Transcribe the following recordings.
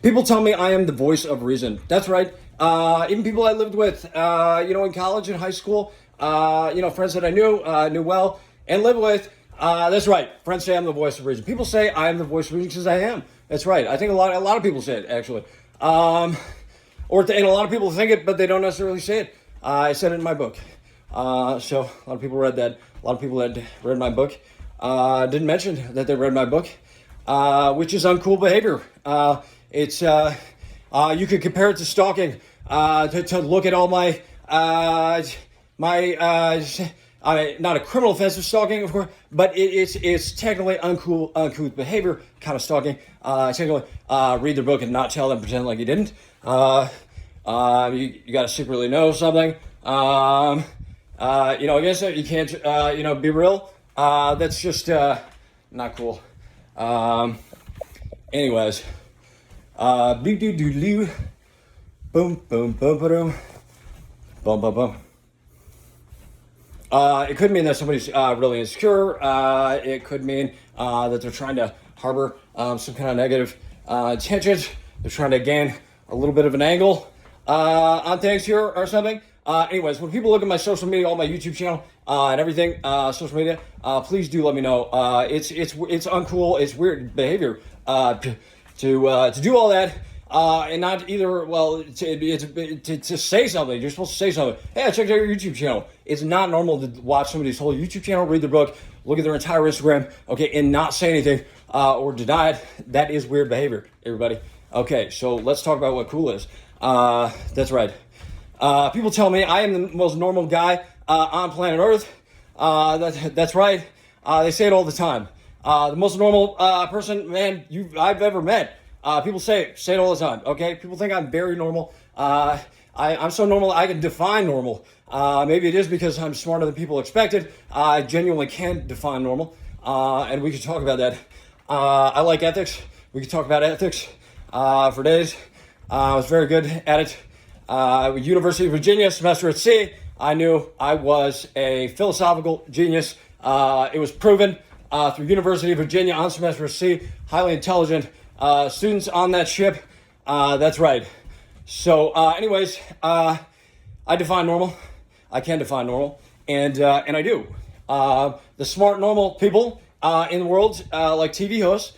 People tell me I am the voice of reason. That's right. Even people I lived with, in college and high school, friends that I knew well and lived with. That's right. Friends say I'm the voice of reason. People say I am the voice of reason because I am. That's right. I think a lot of people say it actually, and a lot of people think it, but they don't necessarily say it. I said it in my book. So a lot of people read that. A lot of people that read my book didn't mention that they read my book, which is uncool behavior. It's you could compare it to stalking. To look at all my not a criminal offense of stalking, of course, but it's technically uncouth behavior, kind of stalking. Technically, read their book and not tell them, pretend like you didn't. You got to secretly know something. I guess you can't, be real. That's just not cool. Anyways, boom, boom, boom, boom, boom, boom, boom. It could mean that somebody's really insecure. It could mean that they're trying to harbor some kind of negative intentions. They're trying to gain a little bit of an angle on things here or something. Anyways, when people look at my social media, all my YouTube channel and everything, social media, please do let me know. It's uncool. It's weird behavior to do all that. And not either, to say something. You're supposed to say something. Hey, I checked out your YouTube channel. It's not normal to watch somebody's whole YouTube channel, read their book, look at their entire Instagram, okay, and not say anything or deny it. That is weird behavior, everybody. Okay, so let's talk about what cool is. That's right. People tell me I am the most normal guy on planet Earth. That's right. They say it all the time. The most normal person, man, I've ever met. People say it all the time, okay? People think I'm very normal. I'm so normal, I can define normal. Maybe it is because I'm smarter than people expected. I genuinely can define normal, and we could talk about that. I like ethics. We could talk about ethics for days. I was very good at it. University of Virginia, semester at sea, I knew I was a philosophical genius. It was proven through University of Virginia on semester at sea, highly intelligent students on that ship. That's right. So anyways, I define normal. I can define normal, and I do. The smart normal people in the world, like TV hosts,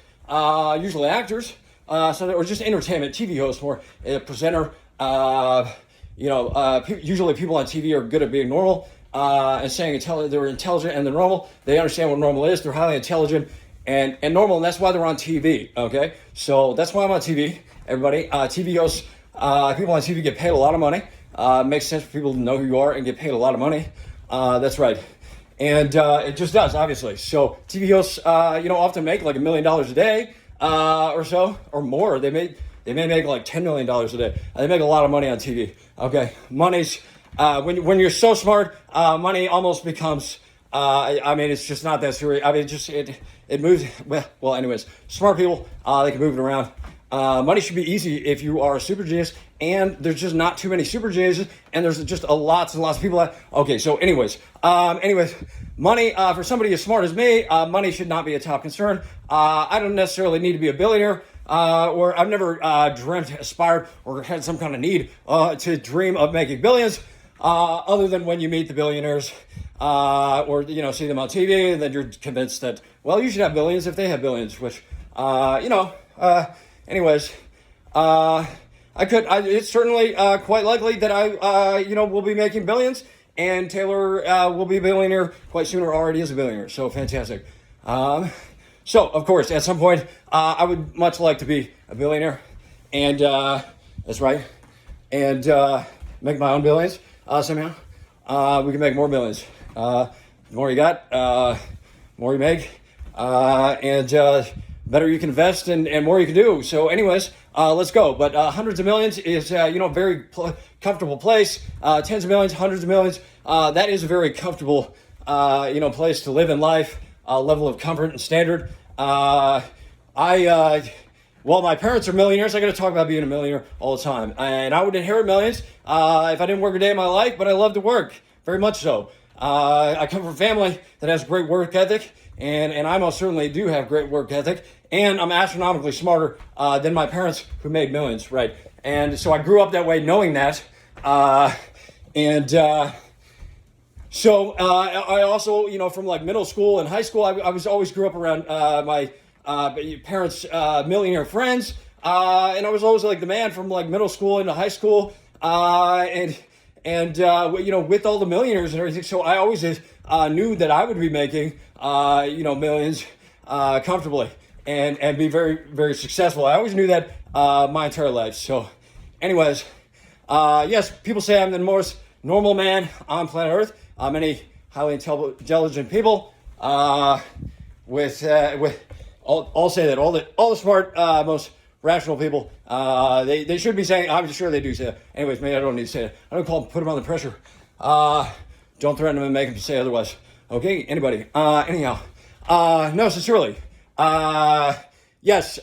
usually actors, or just entertainment TV hosts, more a presenter. Usually people on TV are good at being normal and saying they're intelligent and they're normal. They understand what normal is. They're highly intelligent and normal, and that's why they're on TV. Okay, so that's why I'm on TV. Everybody, TV hosts, people on TV get paid a lot of money. It makes sense for people to know who you are and get paid a lot of money. That's right, and it just does, obviously. So TV hosts, often make like $1 million a day or so, or more. They may make like $10 million a day. They make a lot of money on TV. Okay, money's when you're so smart, money almost becomes. It's just not that serious. It moves. Well, anyways, smart people, they can move it around. Money should be easy if you are a super genius, and there's just not too many super geniuses, and there's just lots and lots of people that. Okay, so anyways, money for somebody as smart as me, money should not be a top concern. I don't necessarily need to be a billionaire. Or I've never dreamt, aspired, or had some kind of need to dream of making billions, other than when you meet the billionaires, or see them on TV, and then you're convinced that, well, you should have billions if they have billions. Which, anyways, it's certainly quite likely that I will be making billions, and Taylor will be a billionaire quite soon, or already is a billionaire. So fantastic. So, of course, at some point, I would much like to be a billionaire, and that's right, and make my own billions somehow. We can make more billions. The more you got, more you make, and better you can invest, and more you can do. So, anyways, let's go. But hundreds of millions is, a very comfortable place. Tens of millions, hundreds of millions. That is a very comfortable, place to live in life. Level of comfort and standard. My parents are millionaires. I got to talk about being a millionaire all the time, and I would inherit millions if I didn't work a day in my life. But I love to work very much so. I come from a family that has great work ethic, and I most certainly do have great work ethic, and I'm astronomically smarter than my parents who made millions, right? And so I grew up that way, knowing that, So I also, from like middle school and high school, I was always grew up around my parents' millionaire friends, and I was always like the man from like middle school into high school, with all the millionaires and everything. So I always knew that I would be making millions comfortably and be very, very successful. I always knew that my entire life. So, anyways, yes, people say I'm the most normal man on planet Earth. Many highly intelligent people I'll say that all the smart, most rational people, they should be saying. I'm sure they do say that. Anyways, maybe I don't need to say it. I don't call them, put them under pressure. Don't threaten them and make them say otherwise. Okay, anybody. Anyhow, no, sincerely. Yes.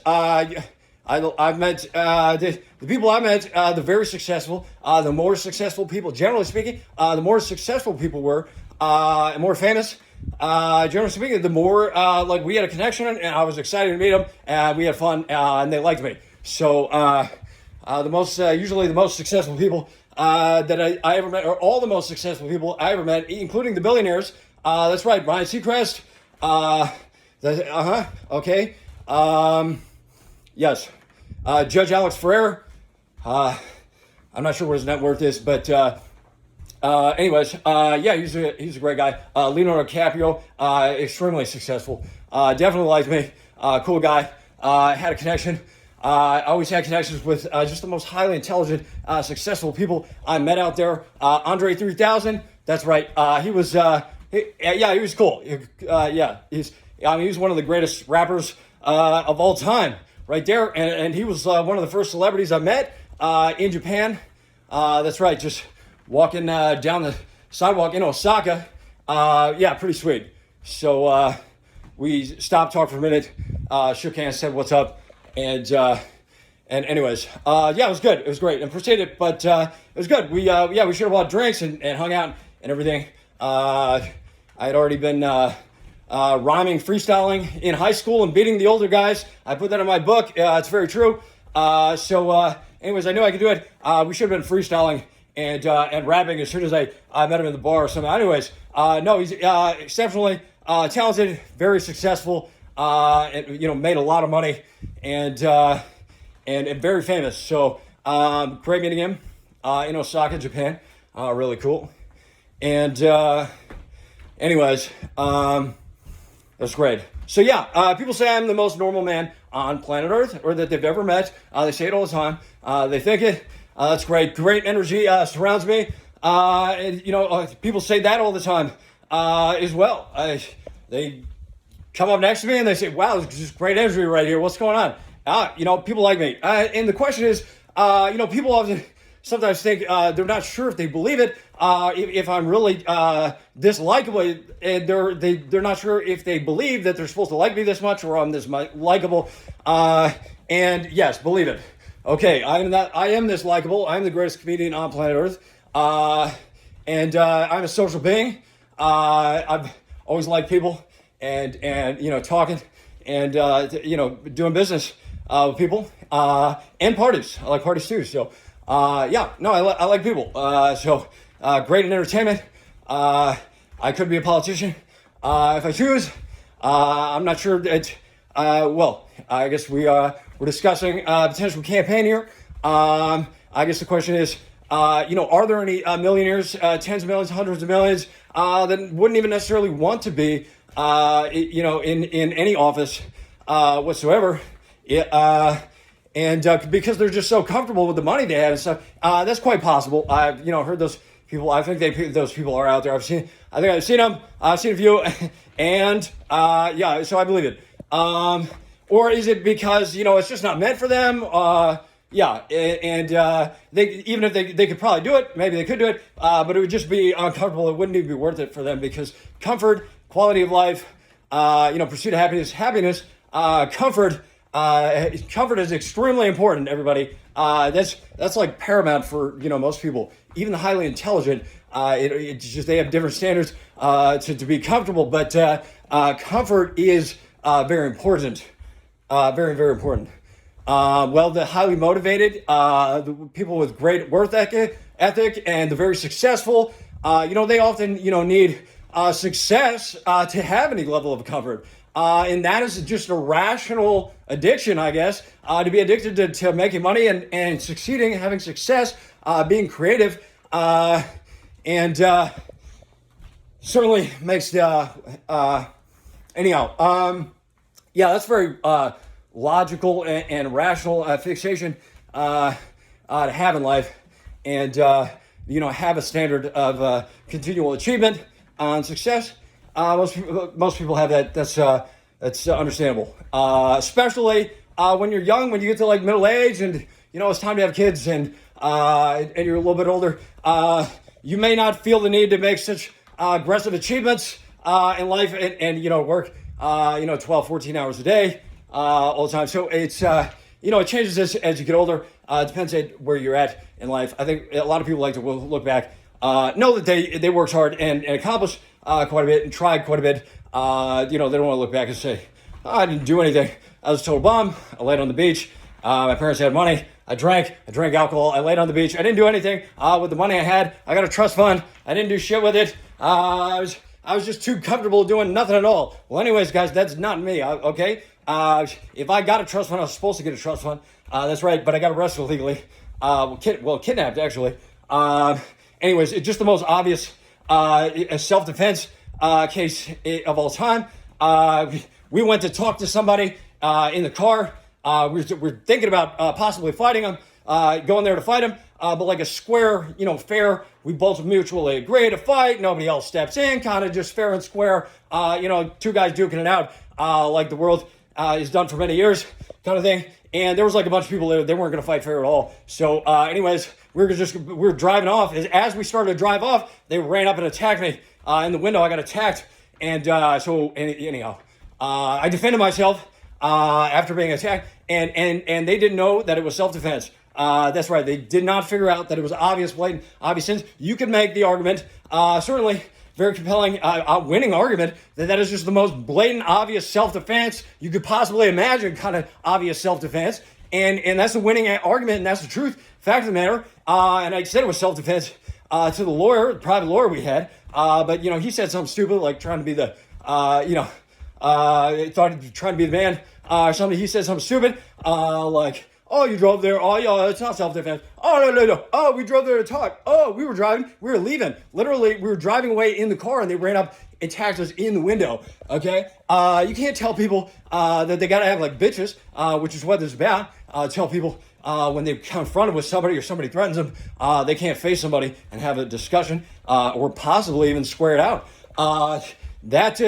I've met the people I met, the very successful, the more successful people, generally speaking, the more successful people were, and more famous, generally speaking, the more like we had a connection, and I was excited to meet them, and we had fun, and they liked me. So usually the most successful people that I ever met, or all the most successful people I ever met, including the billionaires. That's right, Ryan Seacrest. Okay. Yes. Judge Alex Ferrer. I'm not sure what his net worth is, but anyways, yeah, he's a great guy. Leonardo DiCaprio, extremely successful. Definitely liked me. Cool guy. Had a connection. I always had connections with just the most highly intelligent, successful people I met out there. Andre 3000. That's right. He was cool. He was one of the greatest rappers of all time. Right there, and he was one of the first celebrities I met in Japan. That's right, just walking down the sidewalk in Osaka. Pretty sweet. So we stopped, talked for a minute, shook hands, said what's up, and anyways, it was good. It was great, and proceeded, but it was good. We should have bought drinks and hung out and everything. I had already been rhyming, freestyling in high school and beating the older guys. I put that in my book. It's very true. Anyways, I knew I could do it. We should have been freestyling and rapping as soon as I met him in the bar or something. Anyways, no, he's exceptionally talented, very successful, and made a lot of money and very famous. So great meeting him in Osaka, Japan. Really cool. And anyways, that's great. So yeah, people say I'm the most normal man on planet Earth, or that they've ever met. They say it all the time. They think it. That's great. Great energy surrounds me. People say that all the time as well. They come up next to me and they say, "Wow, there's just great energy right here. What's going on?" People like me. And the question is, people often sometimes think they're not sure if they believe it. If I'm really this likable, and they're not sure if they believe that they're supposed to like me this much, or I'm this likable. And yes, believe it. Okay, I am this likable. I'm the greatest comedian on planet Earth. And I'm a social being. I've always liked people and talking and doing business with people and parties. I like parties too. So I like people. Great in entertainment. I could be a politician if I choose. I'm not sure that. I guess we're discussing potential campaign here. I guess the question is, are there any millionaires, tens of millions, hundreds of millions, that wouldn't even necessarily want to be, in any office whatsoever? Because they're just so comfortable with the money they have and stuff. That's quite possible. I've heard those people. I think those people are out there. I've seen them. I've seen a few, and so I believe it. Or is it because it's just not meant for them? They, even if they could probably do it, maybe they could do it, but it would just be uncomfortable. It wouldn't even be worth it for them, because comfort, quality of life, pursuit of happiness, comfort is extremely important, everybody. That's like paramount for most people, even the highly intelligent. It's just they have different standards to be comfortable, but comfort is very important. Very, very important. Well, the highly motivated, the people with great work ethic, and the very successful, they often, need success to have any level of comfort. And that is just a rational addiction, I guess, to be addicted to making money and succeeding, having success, being creative, and certainly makes anyhow. Yeah, that's very logical and rational fixation to have in life, and have a standard of continual achievement and success. Most people have that. That's understandable, especially when you're young, when you get to like middle age, and it's time to have kids, and you're a little bit older. You may not feel the need to make such aggressive achievements in life, and work 12, 14 hours a day all the time. So it's it changes as you get older. It depends on where you're at in life. I think a lot of people like to look back, know that they worked hard and accomplished quite a bit and tried quite a bit. They don't want to look back and say, I didn't do anything. I was a total bum. I laid on the beach. My parents had money. I drank alcohol. I laid on the beach. I didn't do anything with the money I had. I got a trust fund. I didn't do shit with it. I was just too comfortable doing nothing at all. Well, anyways, guys, that's not me. Okay. If I got a trust fund, I was supposed to get a trust fund. That's right. But I got arrested illegally. Kidnapped actually. Anyways, it's just the most obvious self-defense case of all time. We went to talk to somebody in the car. We're thinking about possibly fighting him, going there to fight him. But like a square, fair, we both mutually agree to fight. Nobody else steps in, kind of just fair and square. Two guys duking it out like the world is done for many years kind of thing. And there was like a bunch of people there. They weren't going to fight fair at all. So anyways, we were driving off. As we started to drive off, they ran up and attacked me in the window. I got attacked. And anyhow, I defended myself after being attacked. And they didn't know that it was self-defense. That's right. They did not figure out that it was blatant, obvious sins. You could make the argument, certainly very compelling, winning argument, that is just the most blatant, obvious self-defense you could possibly imagine, kind of obvious self-defense. And that's the winning argument, and that's the truth, fact of the matter. And I said it was self-defense to the lawyer, the private lawyer we had. But, he said something stupid, like trying to be the, trying to be the man or something. He said something stupid, like, oh, you drove there. Oh, yeah, it's not self-defense. Oh, no. Oh, we drove there to talk. Oh, we were driving. We were leaving. Literally, we were driving away in the car, and they ran up and attacked us in the window, okay? You can't tell people that they got to act like bitches, which is what this is about. Tell people when they're confronted with somebody or somebody threatens them, they can't face somebody and have a discussion or possibly even square it out. That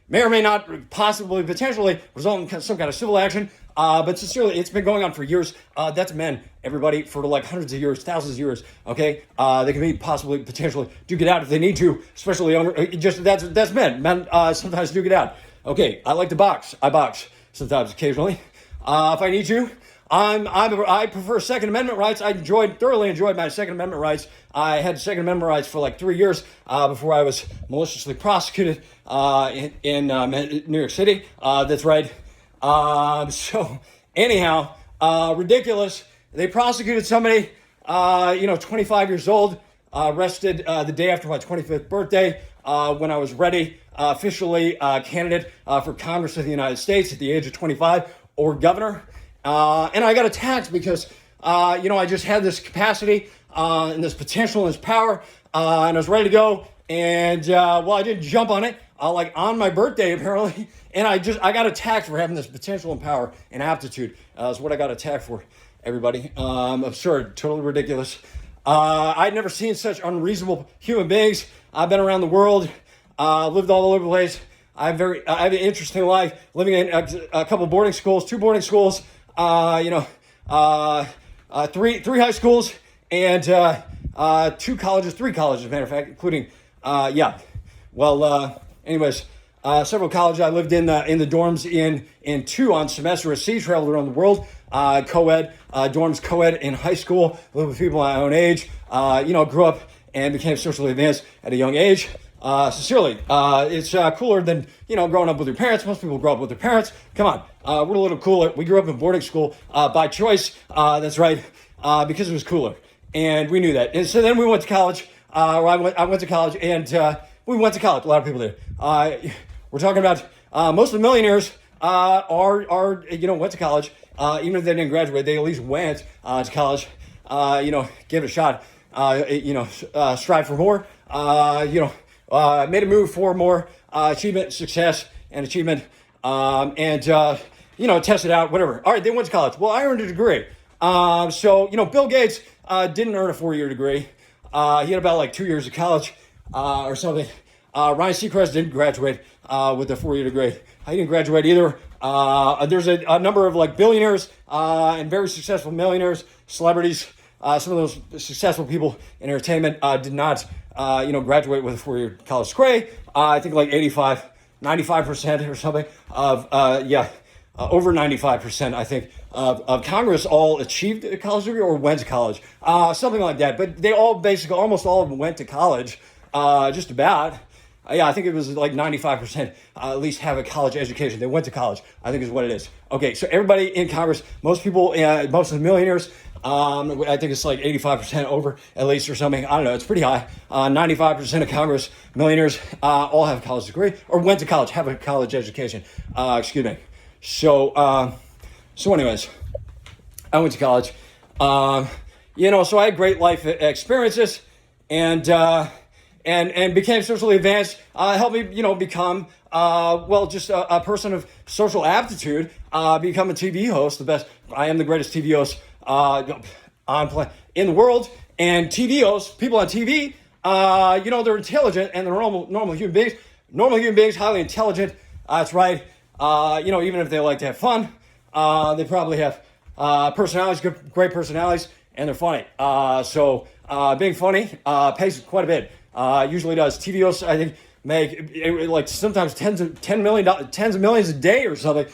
may or may not possibly, potentially result in some kind of civil action. But sincerely, it's been going on for years. That's men, everybody, for like hundreds of years, thousands of years, okay? They can be possibly, potentially, duke it out if they need to, especially younger. That's men. Men sometimes duke it out. Okay, I like to box. I box sometimes, occasionally. If I need to. I prefer Second Amendment rights. I thoroughly enjoyed my Second Amendment rights. I had Second Amendment rights for like 3 years before I was maliciously prosecuted in New York City. That's right. So anyhow, ridiculous. They prosecuted somebody, 25 years old, arrested the day after my 25th birthday, when I was ready, officially candidate for Congress of the United States at the age of 25, or governor. And I got attacked because, I just had this capacity and this potential and this power, and I was ready to go. And, I didn't jump on it, on my birthday, apparently. And I got attacked for having this potential and power and aptitude. That's what I got attacked for, everybody. Absurd, totally ridiculous. I'd never seen such unreasonable human beings. I've been around the world, lived all over the place. I have an interesting life, living in a couple boarding schools, 2 boarding schools, 3 high schools, and 3 colleges, as a matter of fact, including, anyways, several colleges. I lived in the dorms in 2 on semester at sea, traveled around the world, co-ed, dorms co-ed in high school, lived with people my own age, grew up and became socially advanced at a young age. Sincerely, it's cooler than, growing up with your parents. Most people grow up with their parents. Come on, we're a little cooler. We grew up in boarding school by choice. That's right, because it was cooler, and we knew that. And so then we went to college. I went to college, and we went to college. A lot of people did. We're talking about most of the millionaires went to college. Even if they didn't graduate, they at least went to college. Give it a shot. Strive for more. Made a move for more achievement, success, and achievement, test it out, whatever. All right, they went to college. Well, I earned a degree. Bill Gates didn't earn a 4-year degree. He had about like 2 years of college or something. Ryan Seacrest didn't graduate with a 4-year degree. He didn't graduate either. There's a number of like billionaires and very successful millionaires, celebrities. Some of those successful people in entertainment did not, graduate with a 4-year college degree. I think like 95% or something of, over 95%, I think, of Congress all achieved a college degree or went to college, something like that. But they all basically, almost all of them went to college, just about. I think it was like 95% at least have a college education. They went to college, I think is what it is. Okay, so everybody in Congress, most people, most of the millionaires, I think it's like 85% over at least or something. I don't know, it's pretty high. 95% of Congress millionaires all have a college degree or went to college, have a college education. Excuse me. So anyways, I went to college. So I had great life experiences and became socially advanced, helped me, become, just a person of social aptitude, become a TV host, I am the greatest TV host, in the world, and TV hosts, people on TV, they're intelligent and they're normal human beings, highly intelligent, that's right, even if they like to have fun, they probably have, personalities, great personalities, and they're funny, being funny, pays quite a bit. Usually does. TV hosts, I think, make like sometimes tens of millions a day or something.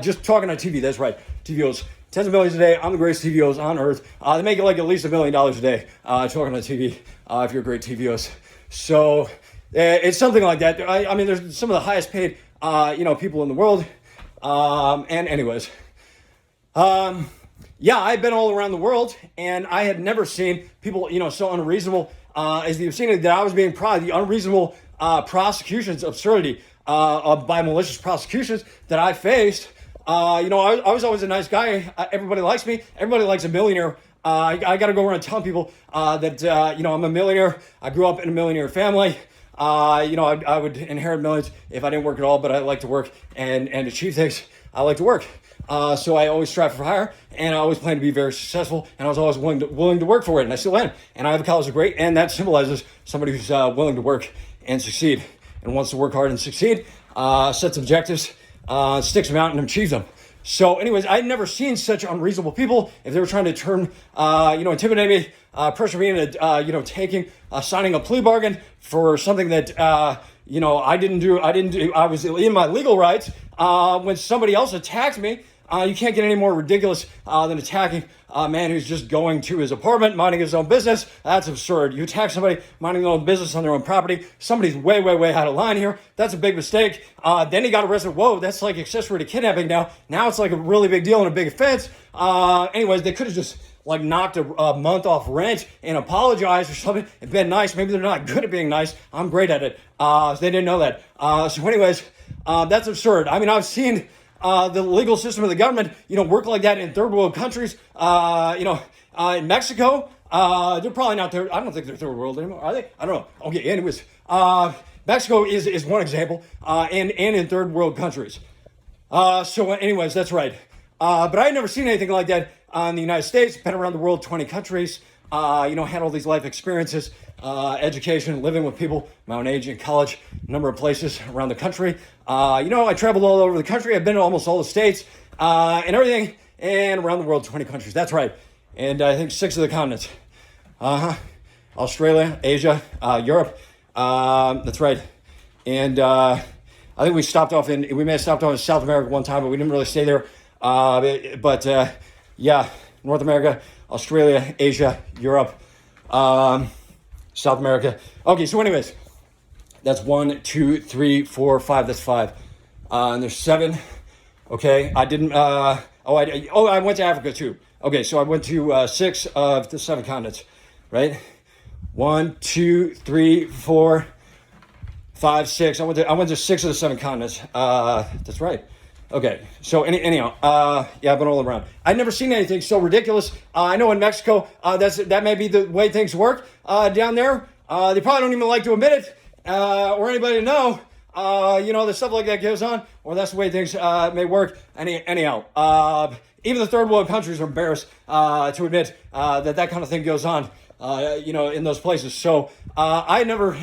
Just talking on TV. That's right. TV hosts, tens of millions a day. I'm the greatest TV host on earth. They make like at least $1 million a day talking on TV. If you're a great TV host, so it's something like that. I mean, there's some of the highest paid people in the world. Anyways, I've been all around the world, and I had never seen people so unreasonable. As the obscenity that I was being proud, the unreasonable prosecutions, absurdity by malicious prosecutions that I faced. I was always a nice guy. Everybody likes me. Everybody likes a millionaire. I got to go around telling people that I'm a millionaire. I grew up in a millionaire family. I would inherit millions if I didn't work at all, but I like to work and achieve things. I like to work. So I always strive for higher, and I always plan to be very successful, and I was always willing to work for it, and I still am. And I have a college degree, and that symbolizes somebody who's willing to work and succeed, and wants to work hard and succeed, sets objectives, sticks them out and achieves them. So anyways, I'd never seen such unreasonable people. If they were trying to intimidate me, pressure me into, signing a plea bargain for something that, I didn't do. I was in my legal rights. When somebody else attacked me, you can't get any more ridiculous than attacking a man who's just going to his apartment, minding his own business. That's absurd. You attack somebody minding their own business on their own property. Somebody's way, way, way out of line here. That's a big mistake. Then he got arrested. Whoa, that's like accessory to kidnapping now. Now it's like a really big deal and a big offense. Anyways, they could have just like knocked a month off rent and apologized or something and been nice. Maybe they're not good at being nice. I'm great at it. They didn't know that. So anyways, that's absurd. I mean, I've seen the legal system of the government, work like that in third world countries. In Mexico, they're probably not third. I don't think they're third world anymore, are they? I don't know. Okay, anyways, Mexico is one example, and in third world countries. So anyways, that's right. But I had never seen anything like that in the United States. Been around the world, 20 countries. Had all these life experiences, education, living with people my own age in college, a number of places around the country. I traveled all over the country. I've been to almost all the states and everything, and around the world, 20 countries. That's right. And I think 6 of the continents. Australia, Asia, Europe. That's right. And I think we may have stopped off in South America one time, but we didn't really stay there. North America, Australia, Asia, Europe, South America. Okay, so anyways, That's 1, 2, 3, 4, 5. That's 5. And there's 7. Okay, I didn't. I went to Africa too. Okay, so I went to 6 of the 7 continents, right? 1, 2, 3, 4, 5, 6. I went to 6 of the 7 continents. That's right. Okay, so anyhow, yeah, I've been all around. I've never seen anything so ridiculous. I know in Mexico, that may be the way things work down there. They probably don't even like to admit it or anybody to know. The stuff like that goes on, or that's the way things may work. Anyhow, even the third world countries are embarrassed to admit that kind of thing goes on. In those places. So I never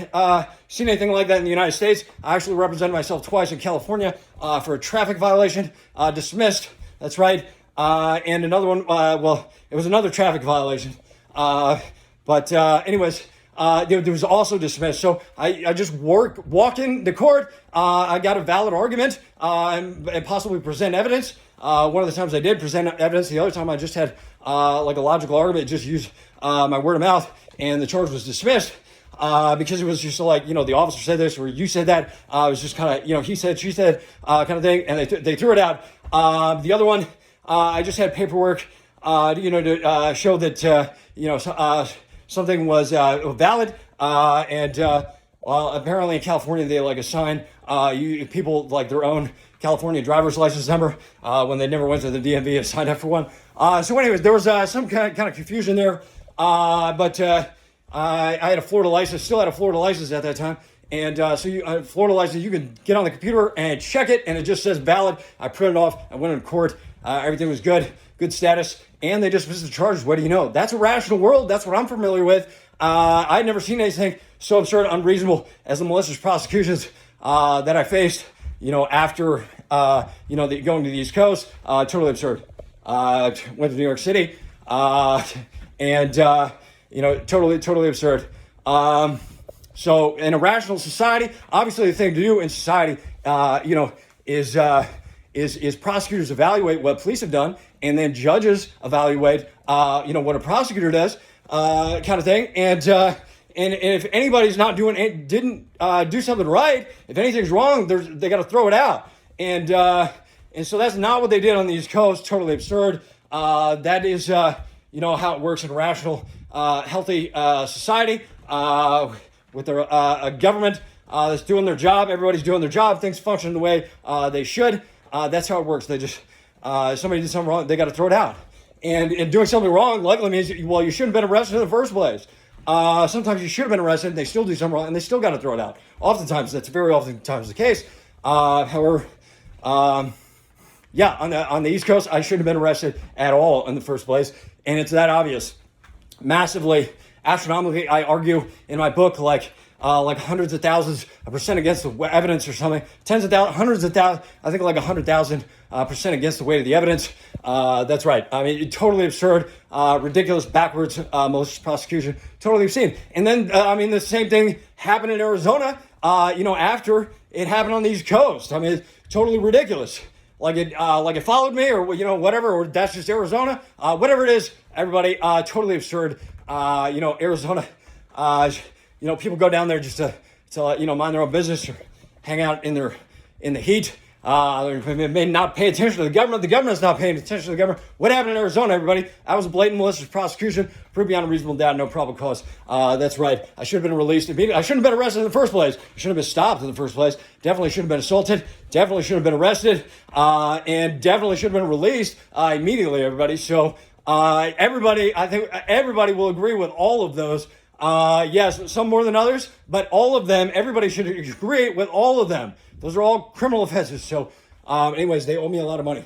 seen anything like that in the United States. I actually represented myself twice in California for a traffic violation, dismissed. That's right. And another one, it was another traffic violation. Anyways, there was also dismissed. So I just walked in the court. I got a valid argument and possibly present evidence. One of the times I did present evidence. The other time I just had like a logical argument, just used my word of mouth, and the charge was dismissed because it was just like, the officer said this or you said that. It was just kind of, he said, she said kind of thing, and they threw it out. The other one, I just had paperwork, to show that, something was valid. Apparently in California, they like assign people like their own California driver's license number when they never went to the DMV and signed up for one. So anyways, there was some kind of confusion there. I had a Florida license, still had a Florida license at that time. And Florida license, you can get on the computer and check it, and it just says valid. I printed it off. I went in court. Everything was good status. And they dismissed the charges. What do you know? That's a rational world. That's what I'm familiar with. I'd never seen anything so absurd, unreasonable as the malicious prosecutions that I faced, after, going to the East Coast. Totally absurd. Went to New York City, totally absurd. So in a rational society, obviously the thing to do in society, is prosecutors evaluate what police have done, and then judges evaluate, what a prosecutor does, kind of thing. And if anybody's not didn't do something right, if anything's wrong, they got to throw it out. And so that's not what they did on the East Coast. Totally absurd. That is, how it works in a rational, healthy society with a government that's doing their job. Everybody's doing their job. Things function the way they should. That's how it works. They just somebody did something wrong, they got to throw it out. And doing something wrong likely means, you shouldn't have been arrested in the first place. Sometimes you should have been arrested, and they still do something wrong, and they still got to throw it out. Oftentimes, that's very oftentimes the case. However, on the East Coast, I shouldn't have been arrested at all in the first place, and it's that obvious. Massively, astronomically, I argue in my book, like hundreds of thousands of percent against the evidence or something. Tens of thousands, hundreds of thousands, I think like 100,000% against the weight of the evidence. That's right. I mean, totally absurd, ridiculous, backwards, malicious prosecution, totally obscene. And then, the same thing happened in Arizona, after it happened on the East Coast. I mean, it's totally ridiculous. Like it followed me, or, whatever, or that's just Arizona. Whatever it is, everybody, totally absurd. Arizona, people go down there just to mind their own business or hang out in the heat. They may not pay attention to the government. The government's not paying attention to the government. What happened in Arizona, everybody? That was a blatant malicious prosecution, proved beyond a reasonable doubt, no probable cause. That's right. I should have been released immediately. I shouldn't have been arrested in the first place. I shouldn't have been stopped in the first place. Definitely shouldn't have been assaulted. Definitely should have been arrested. And definitely should have been released immediately, everybody. So I think everybody will agree with all of those. Yes, some more than others, but all of them, everybody should agree with all of them. Those are all criminal offenses. So anyways, they owe me a lot of money.